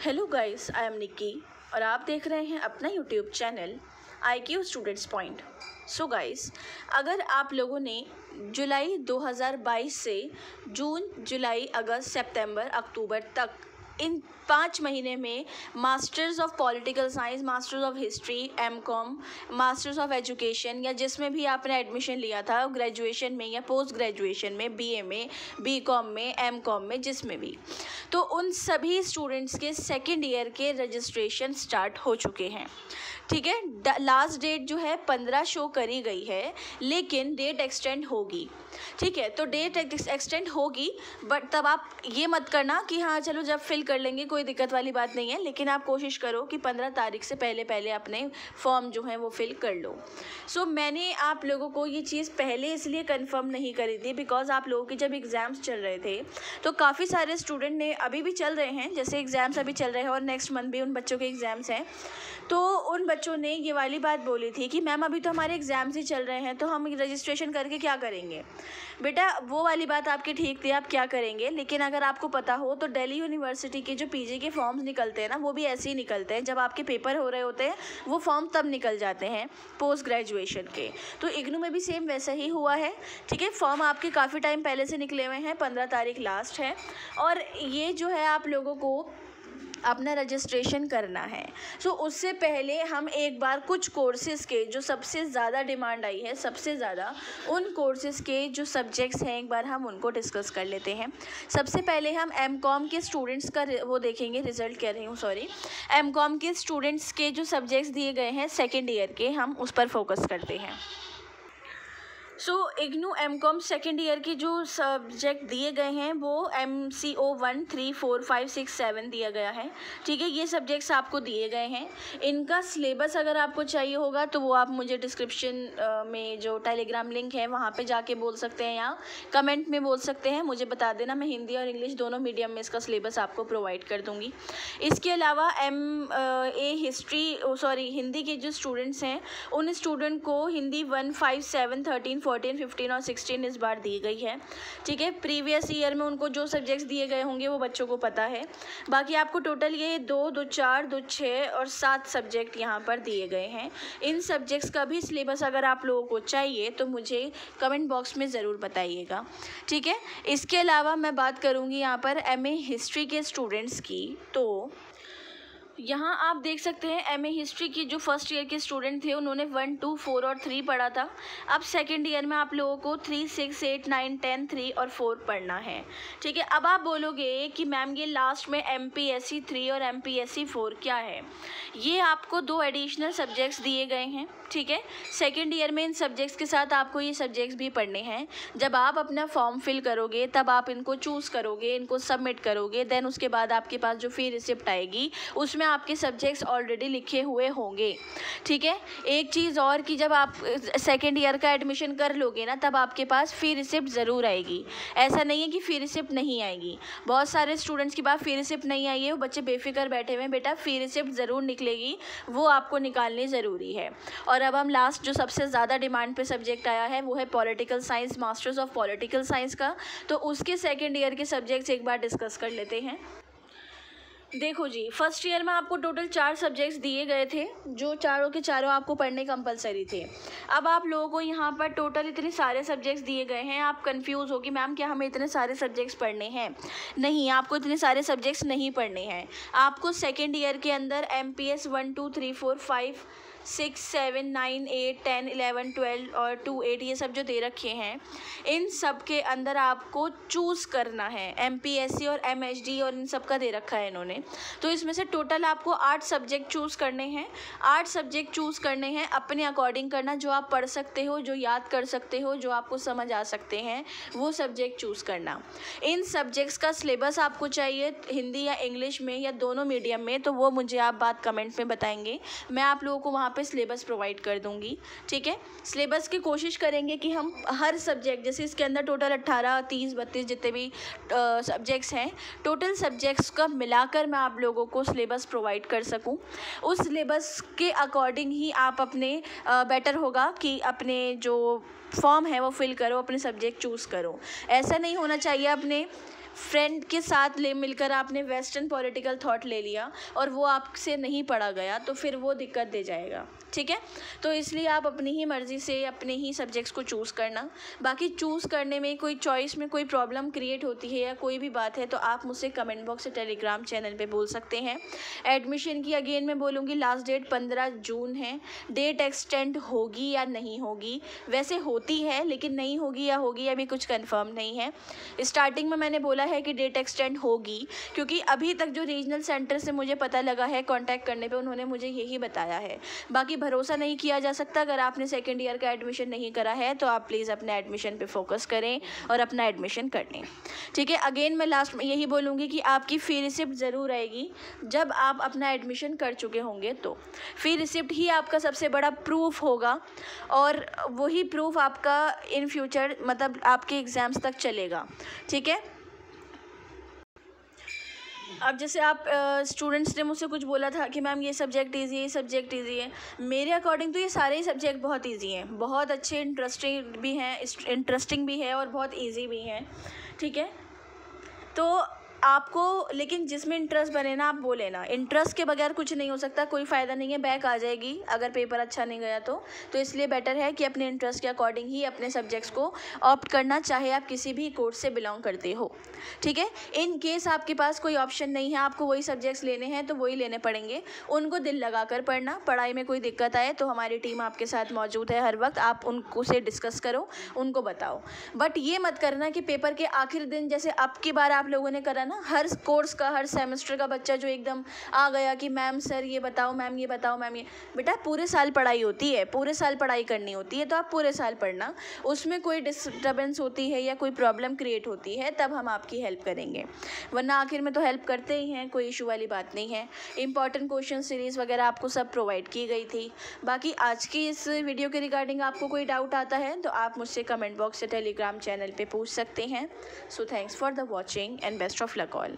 Hello guys, I am Nikki और आप देख रहे हैं अपना YouTube channel IQ students point. So guys, अगर आप लोगों ने जुलाई 2022 से जून, जुलाई, अगस्त, सितंबर, अक्टूबर तक इन 5 महीने में masters of political science, masters of history, MCOM, masters of education या जिसमें भी आपने एडमिशन लिया था ग्रेजुएशन में या पोस्ट ग्रेजुएशन में, BA में, BCom में, MCOM में, जिसमें भी, तो उन सभी स्टूडेंट्स के सेकेंड ईयर के रजिस्ट्रेशन स्टार्ट हो चुके हैं। ठीक है, लास्ट डेट जो है 15 शो करी गई है, लेकिन डेट एक्सटेंड होगी। ठीक है, तो डेट एक्सटेंड होगी, बट तब आप ये मत करना कि हाँ चलो जब फिल कर लेंगे, कोई दिक्कत वाली बात नहीं है, लेकिन आप कोशिश करो कि 15 तारीख से पहले अपने फॉर्म जो है वो फिल कर लो। सो मैंने आप लोगों को ये चीज़ पहले इसलिए कंफर्म नहीं करी थी बिकॉज आप लोगों के जब एग्ज़ाम्स चल रहे थे तो काफ़ी सारे स्टूडेंट ने, अभी भी चल रहे हैं, जैसे एग्ज़ाम्स अभी चल रहे हैं और नेक्स्ट मंथ भी उन बच्चों के एग्ज़ाम्स हैं, तो उन बच्चों ने ये वाली बात बोली थी कि मैम अभी तो हमारे एग्ज़ाम्स ही चल रहे हैं तो हम रजिस्ट्रेशन करके क्या करेंगे। बेटा वो वाली बात आपकी ठीक थी, आप क्या करेंगे, लेकिन अगर आपको पता हो तो दिल्ली यूनिवर्सिटी के जो PG के फॉर्म्स निकलते हैं ना, वो भी ऐसे ही निकलते हैं। जब आपके पेपर हो रहे होते हैं वो फॉर्म तब निकल जाते हैं पोस्ट ग्रेजुएशन के। तो इग्नू में भी सेम वैसा ही हुआ है। ठीक है, फॉर्म आपके काफ़ी टाइम पहले से निकले हुए हैं, 15 तारीख लास्ट है, और ये जो है आप लोगों को अपना रजिस्ट्रेशन करना है। सो उससे पहले हम एक बार कुछ कोर्सेज़ के जो सबसे ज़्यादा डिमांड आई है, सबसे ज़्यादा उन कोर्सेज़ के जो सब्जेक्ट्स हैं, एक बार हम उनको डिस्कस कर लेते हैं। सबसे पहले हम MCOM के स्टूडेंट्स का वो देखेंगे, रिज़ल्ट कह रही हूँ सॉरी, MCOM के स्टूडेंट्स के जो सब्जेक्ट्स दिए गए हैं सेकेंड ईयर के, हम उस पर फोकस करते हैं। सो इग्नू MCOM सेकेंड ईयर के जो सब्जेक्ट दिए गए हैं वो MCO 1, 3, 4, 5, 6, 7 दिया गया है। ठीक है, ये सब्जेक्ट्स आपको दिए गए हैं। इनका सिलेबस अगर आपको चाहिए होगा तो वो आप मुझे डिस्क्रिप्शन में जो टेलीग्राम लिंक है वहाँ पे जाके बोल सकते हैं या कमेंट में बोल सकते हैं, मुझे बता देना, मैं हिंदी और इंग्लिश दोनों मीडियम में इसका सिलेबस आपको प्रोवाइड कर दूँगी। इसके अलावा हिंदी के जो स्टूडेंट्स हैं उन स्टूडेंट को हिंदी 1, 5, 7, 13, 14, 15 और 16 इस बार दी गई है। ठीक है, प्रीवियस ईयर में उनको जो सब्जेक्ट्स दिए गए होंगे वो बच्चों को पता है। बाकी आपको टोटल ये 2, 2, 4, 2, 6 और 7 सब्जेक्ट यहाँ पर दिए गए हैं। इन सब्जेक्ट्स का भी सिलेबस अगर आप लोगों को चाहिए तो मुझे कमेंट बॉक्स में ज़रूर बताइएगा। ठीक है, इसके अलावा मैं बात करूँगी यहाँ पर MA हिस्ट्री के स्टूडेंट्स की। तो यहाँ आप देख सकते हैं MA हिस्ट्री की जो फर्स्ट ईयर के स्टूडेंट थे उन्होंने 1, 2, 4 और 3 पढ़ा था। अब सेकेंड ईयर में आप लोगों को 3, 6, 8, 9, 10, 3 और 4 पढ़ना है। ठीक है, अब आप बोलोगे कि मैम ये लास्ट में MPSC 3 और MPSC 4 क्या है। ये आपको 2 एडिशनल सब्जेक्ट्स दिए गए हैं। ठीक है, सेकेंड ईयर में इन सब्जेक्ट्स के साथ आपको ये सब्जेक्ट्स भी पढ़ने हैं। जब आप अपना फॉर्म फिल करोगे तब आप इनको चूज़ करोगे, इनको सबमिट करोगे, देन उसके बाद आपके पास जो फी रिसिप्ट आएगी उसमें आपके सब्जेक्ट्स ऑलरेडी लिखे हुए होंगे। ठीक है, एक चीज़ और कि जब आप सेकेंड ईयर का एडमिशन कर लोगे ना तब आपके पास फ़ी रिसिप्ट ज़रूर आएगी। ऐसा नहीं है कि फ़ी रिसिप्ट नहीं आएगी। बहुत सारे स्टूडेंट्स के पास फ़ी रिसिप्ट नहीं आई है, वो बच्चे बेफिक्र बैठे हुए हैं। बेटा फ़ी रिसिप्ट ज़रूर निकलेगी, वो आपको निकालनी ज़रूरी है। और अब हम लास्ट जो सबसे ज़्यादा डिमांड पे सब्जेक्ट आया है वो है political science, masters of political science का। तो उसके सेकेंड ईयर के सब्जेक्ट्स एक बार डिस्कस कर लेते हैं। देखो जी, फर्स्ट ईयर में आपको टोटल 4 सब्जेक्ट्स दिए गए थे जो चारों के चारों आपको पढ़ने कंपलसरी थे। अब आप लोगों को यहाँ पर टोटल इतने सारे सब्जेक्ट्स दिए गए हैं, आप कंफ्यूज हो कि मैम क्या हमें इतने सारे सब्जेक्ट्स पढ़ने हैं। नहीं, आपको इतने सारे सब्जेक्ट्स नहीं पढ़ने हैं। आपको सेकेंड ईयर के अंदर MPS 1, 2, 3, 4, 5, 6, 7, 9, 8, 10, 11, 12 और 2, 8 ये सब जो दे रखे हैं, इन सब के अंदर आपको चूज़ करना है। MPSC और MHD और इन सब का दे रखा है इन्होंने। तो इसमें से टोटल आपको 8 सब्जेक्ट चूज़ करने हैं। 8 सब्जेक्ट चूज़ करने हैं, अपने अकॉर्डिंग करना, जो आप पढ़ सकते हो, जो याद कर सकते हो, जो आपको समझ आ सकते हैं, वो सब्जेक्ट चूज़ करना। इन सब्जेक्ट्स का सिलेबस आपको चाहिए हिंदी या इंग्लिश में या दोनों मीडियम में, तो वो मुझे आप बात कमेंट में बताएंगे, मैं आप लोगों को वहाँ पे सिलेबस प्रोवाइड कर दूंगी। ठीक है, सिलेबस की कोशिश करेंगे कि हम हर सब्जेक्ट, जैसे इसके अंदर टोटल 18, 30, 32 जितने भी सब्जेक्ट्स हैं, टोटल सब्जेक्ट्स का मिलाकर मैं आप लोगों को सिलेबस प्रोवाइड कर सकूं। उस सिलेबस के अकॉर्डिंग ही आप अपने बेटर होगा कि अपने जो फॉर्म है वो फिल करो, अपने सब्जेक्ट चूज़ करो। ऐसा नहीं होना चाहिए अपने फ्रेंड के साथ मिलकर आपने वेस्टर्न पॉलिटिकल थॉट ले लिया और वो आपसे नहीं पढ़ा गया तो फिर वो दिक्कत दे जाएगा, ठीक है। तो इसलिए आप अपनी ही मर्ज़ी से अपने ही सब्जेक्ट्स को चूज़ करना। बाकी चूज़ करने में कोई चॉइस में कोई प्रॉब्लम क्रिएट होती है या कोई भी बात है तो आप मुझसे कमेंट बॉक्स से टेलीग्राम चैनल पे बोल सकते हैं। एडमिशन की अगेन मैं बोलूँगी लास्ट डेट 15 जून है। डेट एक्सटेंड होगी या नहीं होगी, वैसे होती है लेकिन नहीं होगी या होगी अभी कुछ कंफर्म नहीं है। स्टार्टिंग में मैंने बोला है कि डेट एक्सटेंड होगी क्योंकि अभी तक जो रीजनल सेंटर से मुझे पता लगा है कॉन्टैक्ट करने पर उन्होंने मुझे यही बताया है। बाकी भरोसा नहीं किया जा सकता। अगर आपने सेकेंड ईयर का एडमिशन नहीं करा है तो आप प्लीज़ अपने एडमिशन पे फोकस करें और अपना एडमिशन कर लें, ठीक है। अगेन मैं लास्ट में यही बोलूँगी कि आपकी फ़ी रिसिप्ट ज़रूर आएगी जब आप अपना एडमिशन कर चुके होंगे। तो फ़ी रिसिप्ट ही आपका सबसे बड़ा प्रूफ होगा और वही प्रूफ आपका इन फ्यूचर मतलब आपके एग्ज़ाम्स तक चलेगा, ठीक है। अब जैसे आप स्टूडेंट्स ने मुझसे कुछ बोला था कि मैम ये सब्जेक्ट ईजी है, ये सब्जेक्ट ईजी है। मेरे अकॉर्डिंग तो ये सारे ही सब्जेक्ट बहुत ईजी हैं, बहुत अच्छे इंटरेस्टिंग भी है और बहुत ईजी भी हैं, ठीक है। तो आपको लेकिन जिसमें इंटरेस्ट बने ना आप वो लेना। इंटरेस्ट के बगैर कुछ नहीं हो सकता, कोई फ़ायदा नहीं है, बैक आ जाएगी अगर पेपर अच्छा नहीं गया तो इसलिए बेटर है कि अपने इंटरेस्ट के अकॉर्डिंग ही अपने सब्जेक्ट्स को ऑप्ट करना, चाहे आप किसी भी कोर्स से बिलोंग करते हो, ठीक है। इन केस आपके पास कोई ऑप्शन नहीं है, आपको वही सब्जेक्ट्स लेने हैं तो वही लेने पड़ेंगे। उनको दिल लगा कर पढ़ना। पढ़ाई में कोई दिक्कत आए तो हमारी टीम आपके साथ मौजूद है हर वक्त, आप उनको से डिस्कस करो, उनको बताओ। बट ये मत करना कि पेपर के आखिर दिन जैसे अब की बार आप लोगों ने करा ना, हर कोर्स का हर सेमेस्टर का बच्चा जो एकदम आ गया कि मैम सर ये बताओ, मैम ये बताओ, मैम ये। बेटा पूरे साल पढ़ाई होती है, पूरे साल पढ़ाई करनी होती है तो आप पूरे साल पढ़ना। उसमें कोई डिस्टर्बेंस होती है या कोई प्रॉब्लम क्रिएट होती है तब हम आपकी हेल्प करेंगे, वरना आखिर में तो हेल्प करते ही हैं, कोई इशू वाली बात नहीं है। इंपॉर्टेंट क्वेश्चन सीरीज़ वगैरह आपको सब प्रोवाइड की गई थी। बाकी आज की इस वीडियो के रिगार्डिंग आपको कोई डाउट आता है तो आप मुझसे कमेंट बॉक्स से टेलीग्राम चैनल पे पूछ सकते हैं। So thanks for the watching and best of luck all.